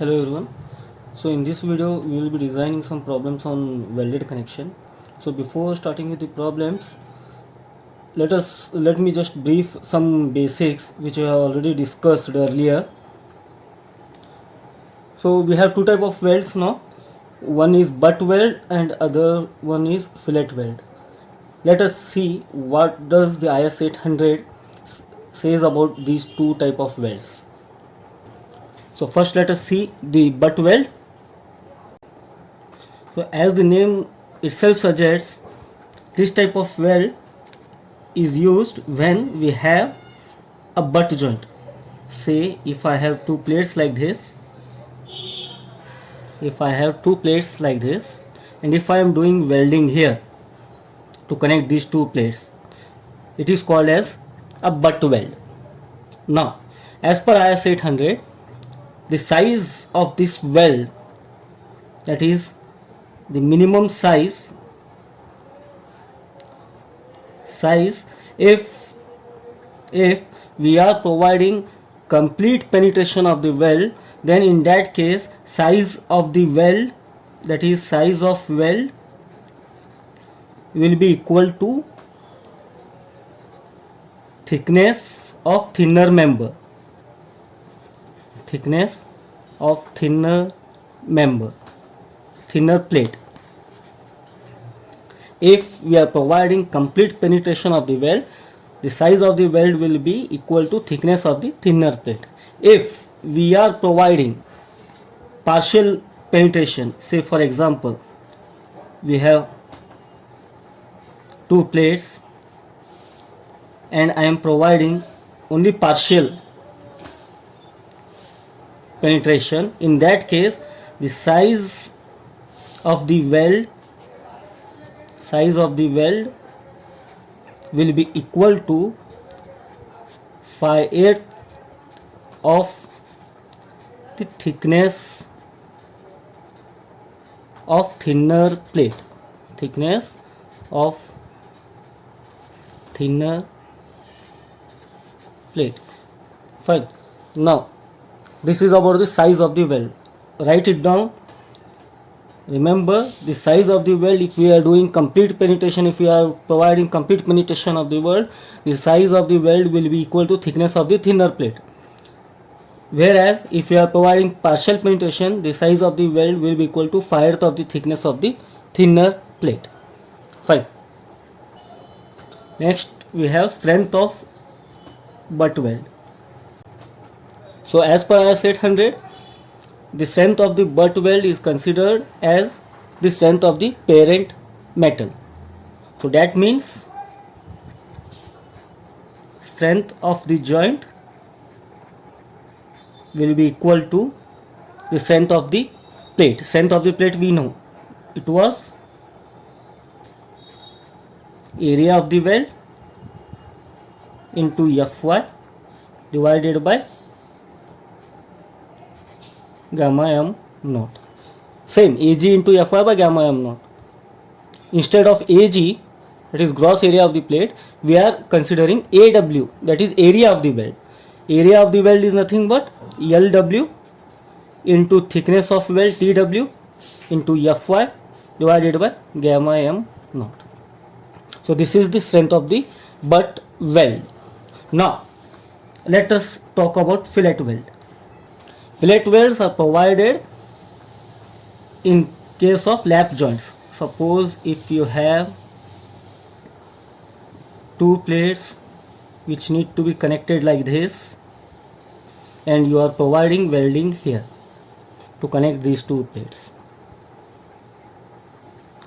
Hello everyone. So in this video we will be designing some problems on welded connection. So before starting with the problems, let me just brief some basics which I have already discussed earlier. So we have two type of welds now. One is butt weld and other one is fillet weld. Let us see what does the IS 800 says about these two type of welds. So first let us see the butt weld. So as the name itself suggests, this type of weld is used when we have a butt joint. Say if I have two plates like this, and if I am doing welding here to connect these two plates, it is called as a butt weld. Now as per IS 800, the size of this weld, that is the minimum size if we are providing complete penetration of the weld, then in that case size of the weld, that is size of weld, will be equal to thickness of thinner member, thinner plate. If we are providing complete penetration of the weld, the size of the weld will be equal to thickness of the thinner plate. If we are providing partial penetration, say for example we have two plates and I am providing only partial penetration, in that case the size of the weld will be equal to 5/8 of the thickness of thinner plate. Fine. Now this is about the size of the weld. Write it down. Remember the size of the weld. If we are doing complete penetration, if we are providing complete penetration of the weld, the size of the weld will be equal to thickness of the thinner plate. Whereas if we are providing partial penetration, the size of the weld will be equal to 5/8 of the thickness of the thinner plate. Fine. Next we have strength of butt weld. So as per IS 800, the strength of the butt weld is considered as the strength of the parent metal. So that means strength of the joint will be equal to the strength of the plate. Strength of the plate we know, it was area of the weld into Fy divided by gamma m naught. Same, Ag into Fy by gamma m naught. Instead of Ag, that is gross area of the plate, we are considering Aw, that is area of the weld. Area of the weld is nothing but Lw into thickness of weld Tw into Fy divided by gamma m naught. So this is the strength of the butt weld. Now let us talk about fillet weld. Fillet welds are provided in case of lap joints. Suppose if you have two plates which need to be connected like this, and you are providing welding here to connect these two plates.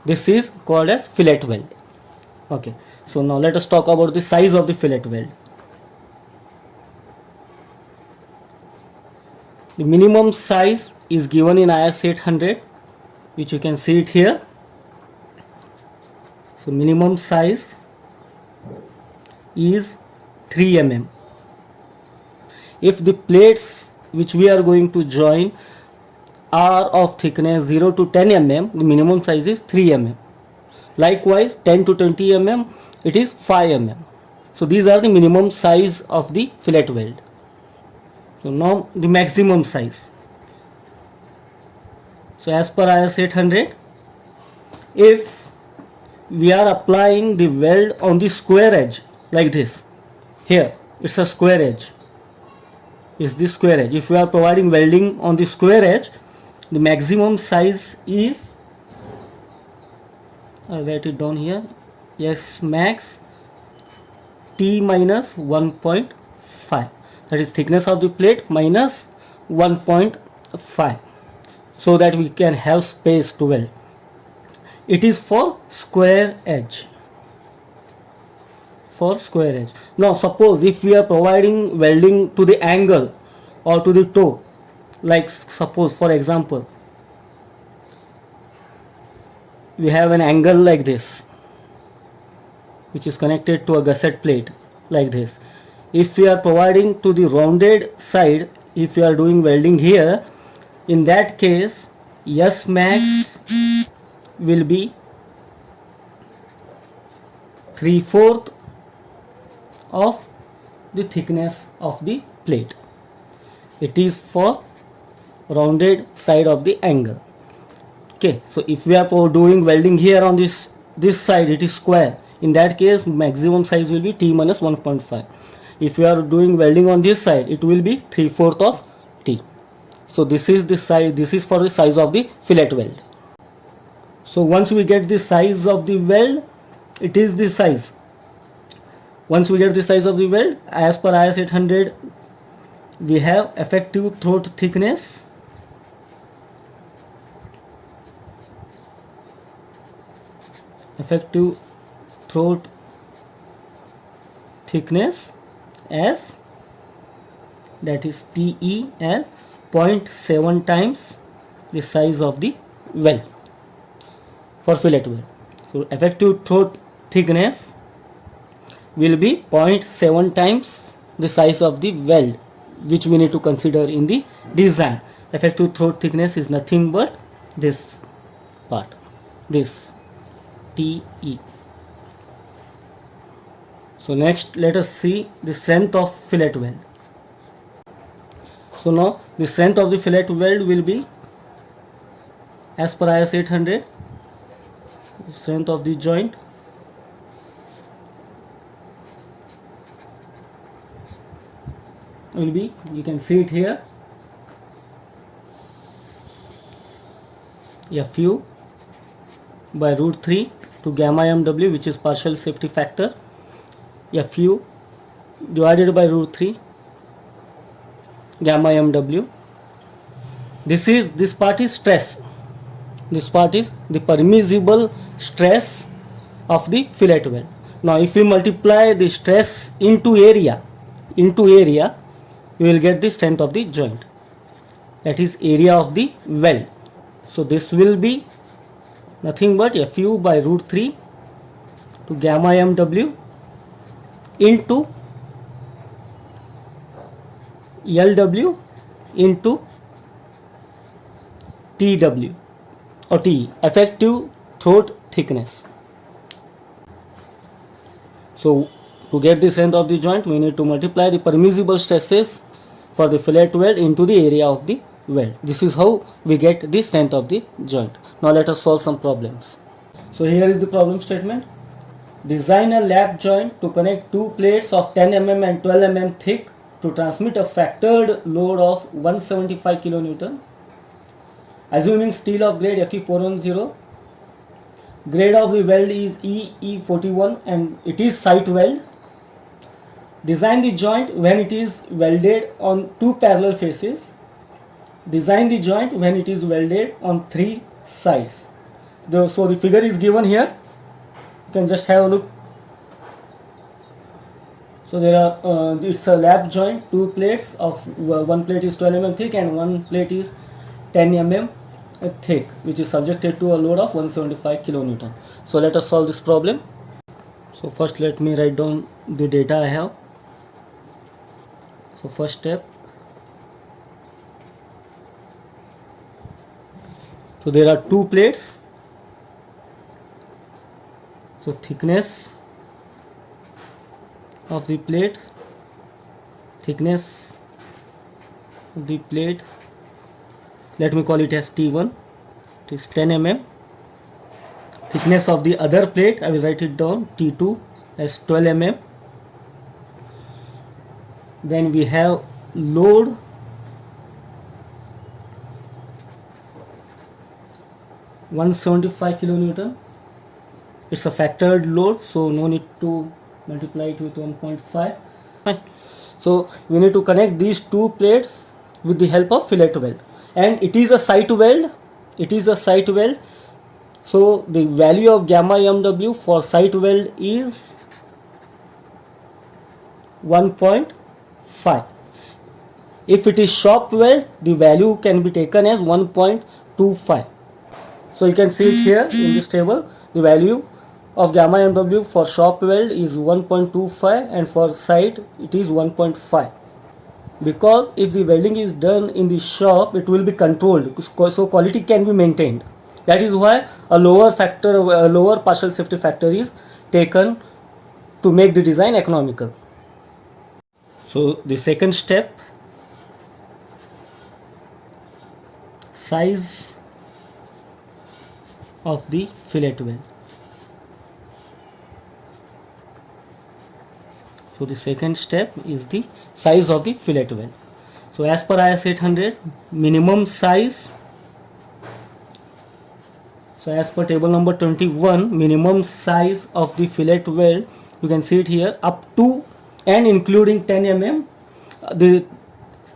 This is called as fillet weld. Okay, so now let us talk about the size of the fillet weld. The minimum size is given in IS 800, which you can see it here. So minimum size is 3 mm. If the plates which we are going to join are of thickness 0 to 10 mm, the minimum size is 3 mm. Likewise 10 to 20 mm, it is 5 mm. So these are the minimum size of the fillet weld. So now the maximum size. So as per IS 800, if we are applying the weld on the square edge like this, here it's a square edge, is this square edge. If we are providing welding on the square edge, the maximum size is, I'll write it down here, S max T minus 1.5, that is thickness of the plate minus 1.5, so that we can have space to weld. It is for square edge, for square edge. Now suppose if we are providing welding to the angle or to the toe, like suppose for example we have an angle like this which is connected to a gusset plate like this. If we are providing to the rounded side, if we are doing welding here, in that case S max will be 3/4 of the thickness of the plate. It is for rounded side of the angle. Okay, so if we are doing welding here on this side, it is square. In that case maximum size will be T minus 1.5. If we are doing welding on this side, it will be 3/4 of T. So this is the size, this is for the size of the fillet weld. So once we get the size of the weld, it is the size. Once we get the size of the weld, as per IS 800, we have effective throat thickness, effective throat thickness as, that is TE as 0.7 times the size of the weld for fillet weld. So effective throat thickness will be 0.7 times the size of the weld, which we need to consider in the design. Effective throat thickness is nothing but this part, this TE. So next let us see the strength of fillet weld. So now the strength of the fillet weld will be, as per IS 800, strength of the joint will be, you can see it here, Fu by root 3 to gamma mw, which is partial safety factor, Fu divided by root 3 gamma mw. This part is stress. This part is the permissible stress of the fillet weld. Now if we multiply the stress into area, you will get the strength of the joint, that is area of the weld. So this will be nothing but Fu by root 3 to gamma mw into Lw into Tw or Te, effective throat thickness. So to get the strength of the joint, we need to multiply the permissible stresses for the fillet weld into the area of the weld. This is how we get the strength of the joint. Now let us solve some problems. So here is the problem statement. Design a lap joint to connect two plates of 10 mm and 12 mm thick to transmit a factored load of 175 kN. Assuming steel of grade Fe410, grade of the weld is EE41 and it is site weld. Design the joint when it is welded on two parallel faces. Design the joint when it is welded on three sides. So the figure is given here. You can just have a look. So there are it's a lap joint, two plates of one plate is 12 mm thick and one plate is 10 mm thick, which is subjected to a load of 175 kN. So let us solve this problem. So first let me write down the data I have. So first step, so there are two plates. So thickness of the plate, thickness of the plate, let me call it as T1. it is 10 mm. Thickness of the other plate, I will write it down, T2 as 12 mm. Then we have load, (175 kilonewton). It's a factored load, so no need to multiply it with 1.5. Fine. So we need to connect these two plates with the help of fillet weld, and it is a sight weld. It is a sight weld. So the value of gamma MW for sight weld is 1.5. If it is shop weld, the value can be taken as 1.25. So you can see it here in this table. The value of gamma MW for shop weld is 1.25 and for sight it is 1.5. Because if the welding is done in the shop, it will be controlled, so quality can be maintained. That is why a lower partial safety factor is taken to make the design economical. So the second step, size of the fillet weld. So the second step is the size of the fillet weld. So as per IS 800, minimum size. So as per table number 21, minimum size of the fillet weld, you can see it here, up to and including 10 mm.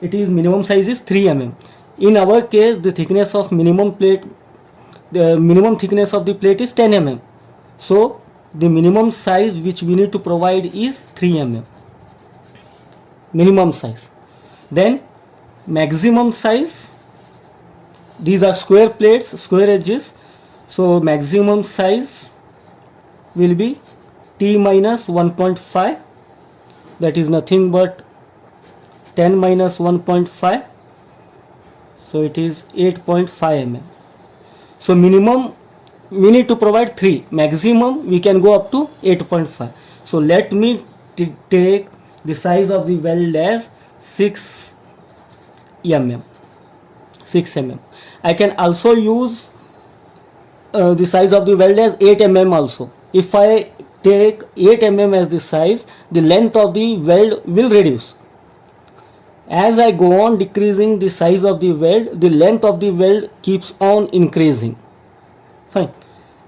It is minimum size is 3 mm. In our case, the thickness of minimum thickness of the plate is 10 mm. So the minimum size which we need to provide is 3 mm. Minimum size. Then maximum size. These are square plates, square edges. So maximum size will be T minus 1.5. That is nothing but 10 minus 1.5. So it is 8.5 mm. So minimum we need to provide 3. Maximum we can go up to 8.5. So let me take the size of the weld as 6 mm. 6 mm. I can also use the size of the weld as 8 mm also. If I take 8 mm as the size, the length of the weld will reduce. As I go on decreasing the size of the weld, the length of the weld keeps on increasing. Fine.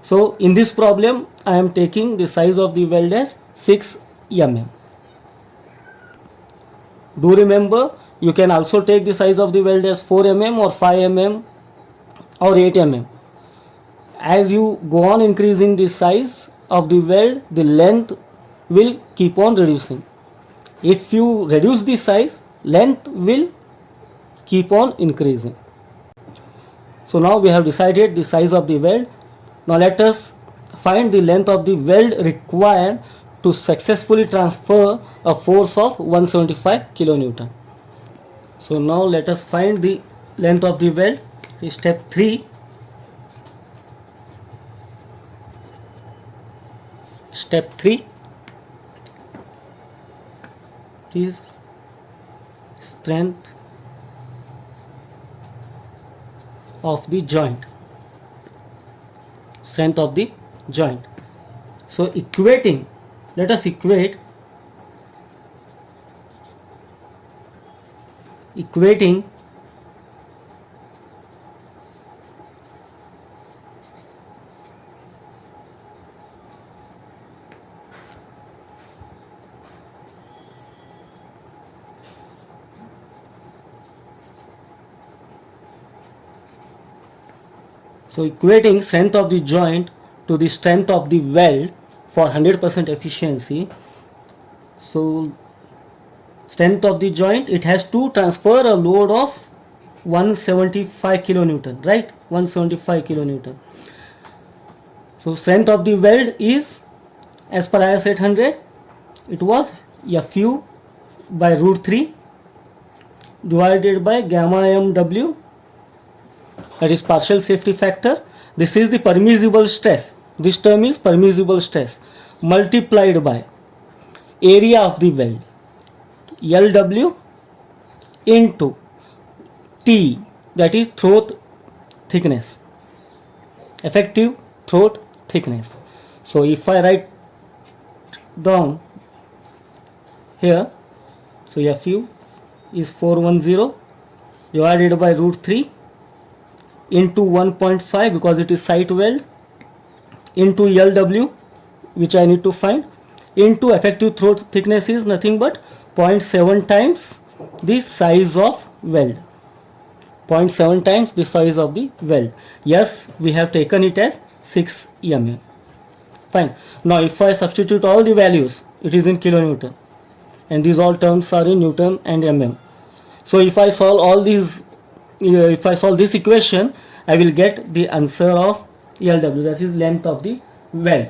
So in this problem, I am taking the size of the weld as 6 mm. Do remember, you can also take the size of the weld as 4 mm or 5 mm or 8 mm. As you go on increasing the size of the weld, the length will keep on reducing. If you reduce the size, length will keep on increasing. So now we have decided the size of the weld. Now let us find the length of the weld required to successfully transfer a force of 175 kilonewton. So now let us find the length of the weld. Step 3. Step 3 is strength of the joint. Strength of the joint. So equating, let us equating strength of the joint to the strength of the weld for 100% efficiency. So strength of the joint, it has to transfer a load of 175 kilonewton, right? 175 kilonewton. So strength of the weld is, as per IS 800, it was Fu by root 3 divided by gamma MW, that is partial safety factor. This is the permissible stress. This term is permissible stress multiplied by area of the weld, LW, into T, that is throat thickness. effective throat thickness. So if I write down here, so Fu is 410 divided by root 3 into 1.5 because it is site weld into LW, which I need to find, into effective throat thickness is nothing but 0.7 times the size of weld. 0.7 times the size of the weld. Yes, we have taken it as 6 mm. Fine. Now if I substitute all the values, it is in kilonewton, and these all terms are in Newton and mm. So if I solve all these, if I solve this equation, I will get the answer of LW, that is length of the weld,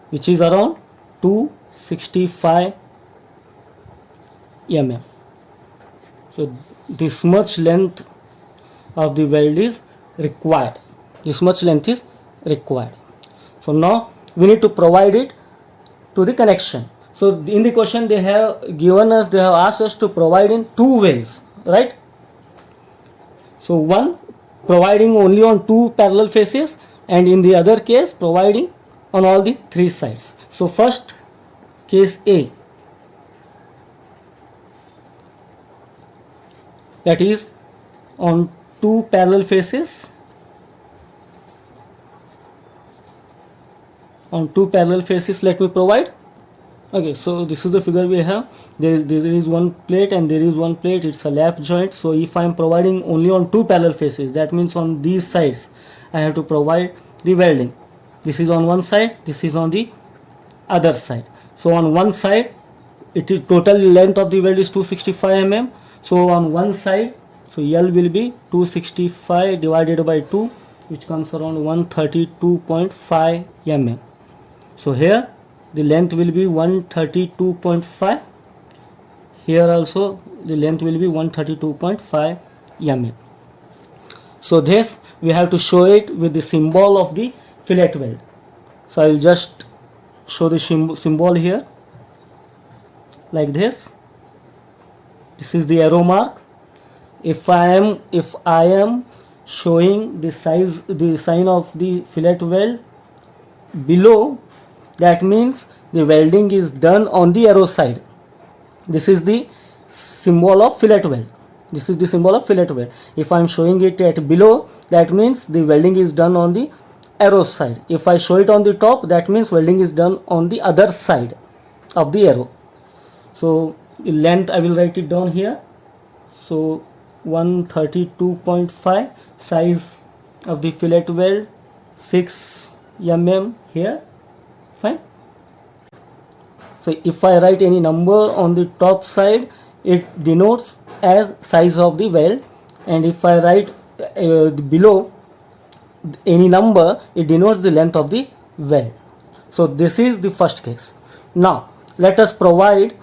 which is around 265 mm. So this much length of the weld is required. This much length is required. So now we need to provide it to the connection. So in the question they have given us, they have asked us to provide in two ways, right? So one, providing only on two parallel faces, and in the other case providing on all the three sides. So first, case A, that is on two parallel faces. On two parallel faces, let me provide. Okay, so this is the figure we have. There is one plate and there is one plate. It's a lap joint. So if I am providing only on two parallel faces, that means on these sides I have to provide the welding. This is on one side, this is on the other side. So on one side, it is total length of the weld is 265 mm. So on one side, so L will be 265 divided by 2, which comes around 132.5 mm. So here the length will be 132.5. Here also the length will be 132.5 mm. So this we have to show it with the symbol of the fillet weld. So I will just show the symbol here like this. This is the arrow mark. If I am showing the sign of the fillet weld below, that means the welding is done on the arrow side. This is the symbol of fillet weld. This is the symbol of fillet weld. If I am showing it at below, that means the welding is done on the arrow side. If I show it on the top, that means welding is done on the other side of the arrow. So the length I will write it down here. So 132.5, size of the fillet weld 6 mm here. Fine. So if I write any number on the top side, it denotes as size of the weld, and if I write below any number, it denotes the length of the weld. So this is the first case. Now let us provide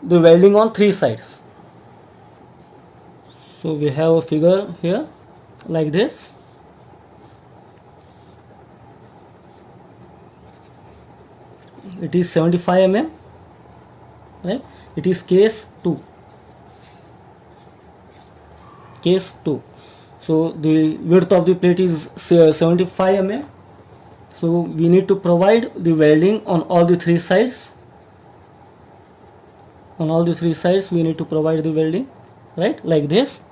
the welding on three sides. So we have a figure here like this. It is 75 mm, right? It is case 2. Case 2. So the width of the plate is 75 mm. So we need to provide the welding on all the three sides. On all the three sides we need to provide the welding, right? Like this.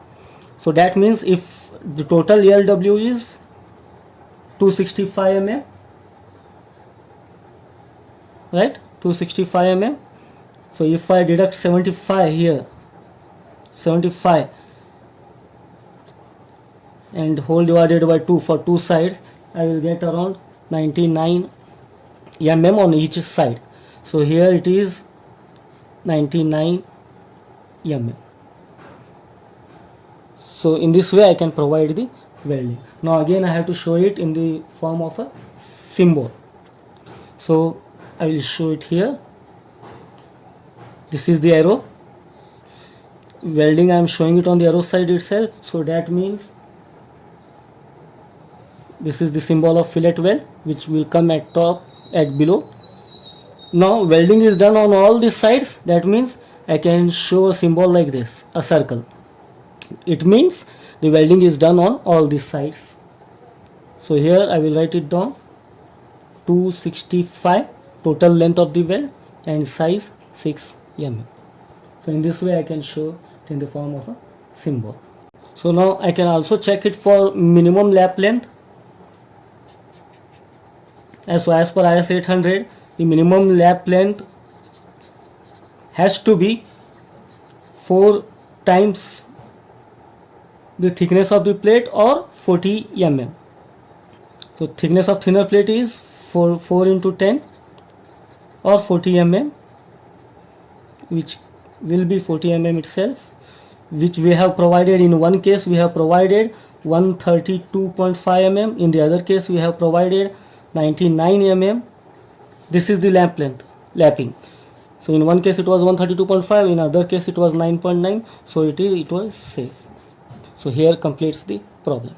So that means if the total LW is 265 mm, right? 265 mm. So if I deduct 75 here, 75, and whole divided by 2 for two sides, I will get around 99 mm on each side. So here it is 99 mm. So in this way I can provide the welding. Now again I have to show it in the form of a symbol. So I will show it here. This is the arrow. Welding I am showing it on the arrow side itself. So that means this is the symbol of fillet weld, which will come at top, at below. Now welding is done on all these sides. That means I can show a symbol like this, a circle. It means the welding is done on all these sides. So here I will write it down, 265 total length of the well and size 6 mm. So in this way I can show it in the form of a symbol. So now I can also check it for minimum lap length. As per IS 800, the minimum lap length has to be 4 times the thickness of the plate or 40 mm. So thickness of thinner plate is 4 into 10 or 40 mm, which will be 40 mm itself, which we have provided. In one case we have provided 132.5 mm, in the other case we have provided 99 mm. This is the lap length, lapping. So in one case it was 132.5, in other case it was 9.9, so it was safe. So here completes the problem.